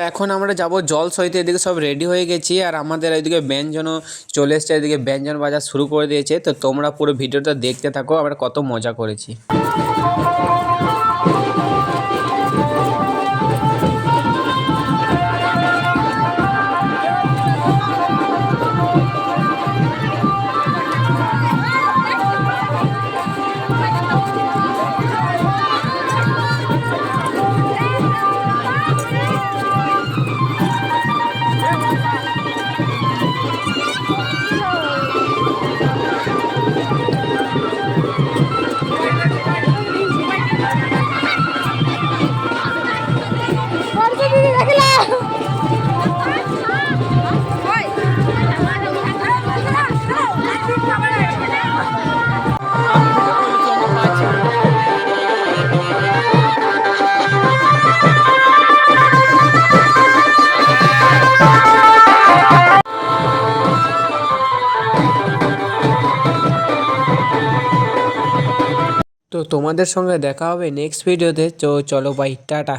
এখন আমরা যাব জল সইতে। এদিকে সব রেডি হয়ে গেছি আর আমাদের এদিকে ব্যঞ্জনও চলে এসছে, এদিকে ব্যঞ্জন বাজা শুরু করে দিয়েছে। তো তোমরা পুরো ভিডিওটা দেখতে থাকো, আমরা কত মজা করেছি। তো তোমাদের সঙ্গে দেখা হবে নেক্সট ভিডিওতে। তো চলো বাই, টাটা।